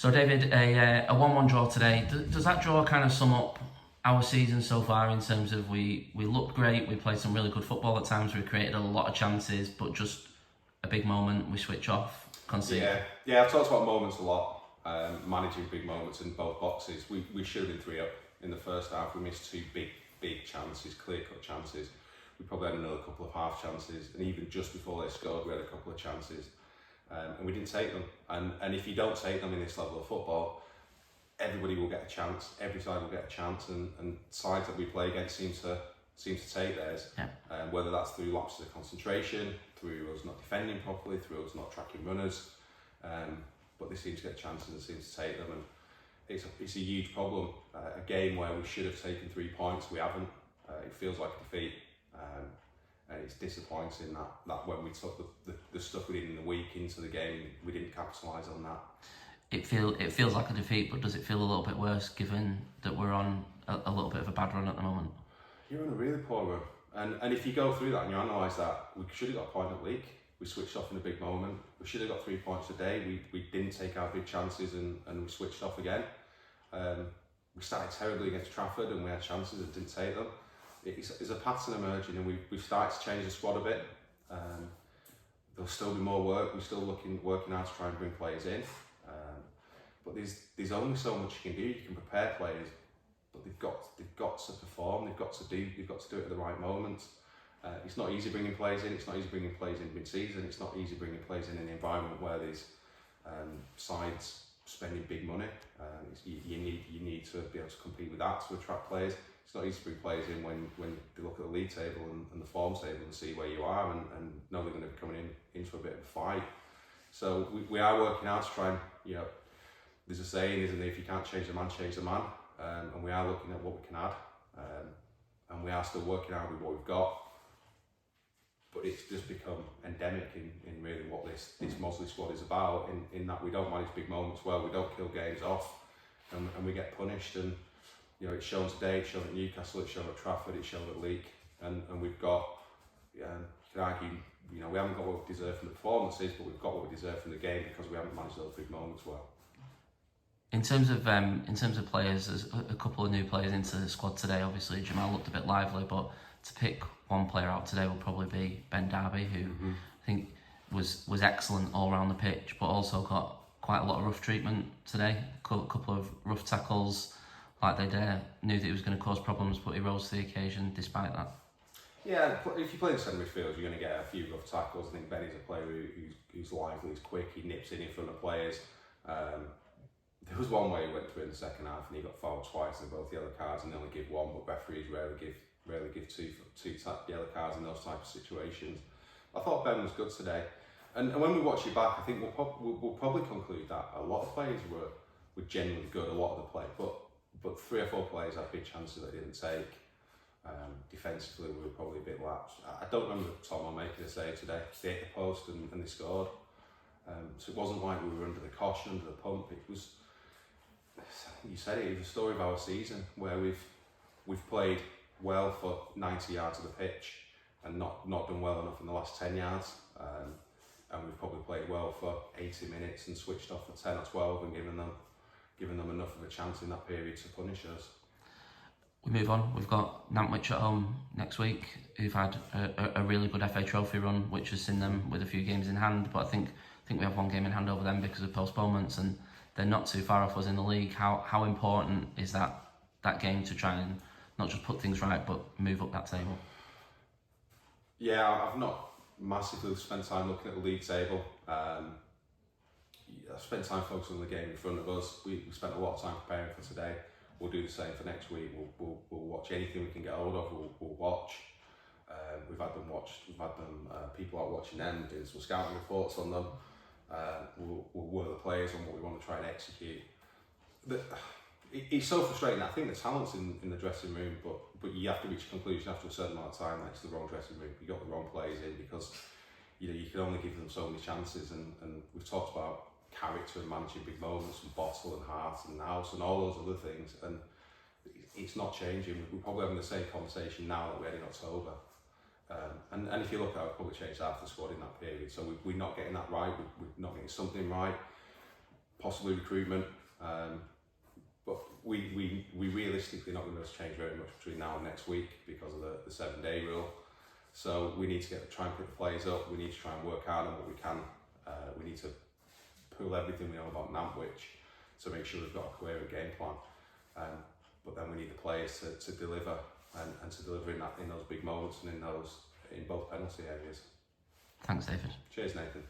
So David, a 1-1 draw today. Does that draw kind of sum up our season so far in terms of we looked great, we played some really good football at times, we created a lot of chances, but just a big moment we switch off, concede? Yeah. I've talked about moments a lot, managing big moments in both boxes. We should have been 3 up in the first half. We missed 2 big chances, clear-cut chances. We probably had another couple of half chances, and even just before they scored, we had a couple of chances. And we didn't take them. And if you don't take them in this level of football, everybody will get a chance. Every side will get a chance, and sides that we play against seem to take theirs. Yeah. Whether that's through lapses of concentration, through us not defending properly, through us not tracking runners, but they seem to get chances and seem to take them. And it's a huge problem. A game where we should have taken 3 points, we haven't. It feels like a defeat. And it's disappointing that when we took the stuff we did in the week into the game, we didn't capitalise on that. It feels like a defeat, but does it feel a little bit worse given that we're on a little bit of a bad run at the moment? You're on a really poor run. And if you go through that and you analyse that, we should have got a point at league. We switched off in a big moment. We should have got 3 points today. We didn't take our big chances and we switched off again. We started terribly against Trafford and we had chances and didn't take them. It's a pattern emerging, and we've started to change the squad a bit. There'll still be more work. We're still working hard to try and bring players in. But there's only so much you can do. You can prepare players, but they've got to perform. They've got to do it at the right moment. It's not easy bringing players in. It's not easy bringing players in mid-season. It's not easy bringing players in an environment where there's sides spending big money. You need to be able to compete with that to attract players. It's not easy to bring players in when they look at the league table and the form table and see where you are and know they're going to be coming into a bit of a fight. So we are working hard to try and, there's a saying, isn't there, if you can't change the man, change the man. And we are looking at what we can add. And we are still working hard with what we've got. But it's just become endemic in really what this Mosley squad is about, in that we don't manage big moments well, we don't kill games off, and we get punished. And it's shown today, it's shown at Newcastle, it's shown at Trafford, it's shown at League, and we've got, you can argue, we haven't got what we deserve from the performances, but we've got what we deserve from the game because we haven't managed those big moments well. In terms of players, there's a couple of new players into the squad today. Obviously, Jamal looked a bit lively, but to pick one player out today will probably be Ben Darby, who I think was excellent all around the pitch, but also got quite a lot of rough treatment today. A couple of rough tackles, like they knew that he was going to cause problems, but he rose to the occasion despite that. Yeah, if you play in centre midfield, you're going to get a few rough tackles. I think Benny's a player who's lively, he's quick, he nips in front of players. There was one where he went through in the second half and he got fouled twice in both yellow cards, and they only give one, but referees rarely give two yellow cards in those types of situations. I thought Ben was good today, and when we watch it back, I think we'll probably conclude that a lot of players were genuinely good. A lot of the play, but 3 or 4 players had big chances they didn't take. Defensively, we were probably a bit lapsed. I don't remember Tom making a save today. They hit the post and they scored. So it wasn't like we were under the caution, under the pump. It was, you said it was a story of our season where we've played well for 90 yards of the pitch and not done well enough in the last 10 yards. And we've probably played well for 80 minutes and switched off for 10 or 12 and given them enough of a chance in that period to punish us. We move on. We've got Northwich at home next week, who've had a really good FA Trophy run, which has seen them with a few games in hand. But I think we have one game in hand over them because of postponements, and they're not too far off us in the league. How important is that game to try and not just put things right, but move up that table? Yeah, I've not massively spent time looking at the league table. I spent time focusing on the game in front of us. We spent a lot of time preparing for today. We'll do the same for next week. We'll watch anything we can get hold of. We'll watch. We've had them watched. We've had them people out watching them, doing some scouting reports on them. We'll work the players on what we want to try and execute. It's so frustrating. I think the talent's in the dressing room, but you have to reach a conclusion after a certain amount of time that it's the wrong dressing room. You got the wrong players in because you can only give them so many chances. And we've talked about character and managing big moments and bottle and heart and house and all those other things, and it's not changing. We're probably having the same conversation now that we had in October. And if you look at it, we've probably changed half the squad in that period. So we're not getting that right. We're not getting something right. possibly recruitment. But we realistically not going to be able to change very much between now and next week because of the 7-day rule. So we need to try and pick the players up. We need to try and work hard on what we can. We need to pull everything we know about Northwich to make sure we've got a coherent game plan. But then we need the players to deliver and to deliver in those big moments and in both penalty areas. Thanks, David. Cheers, Nathan.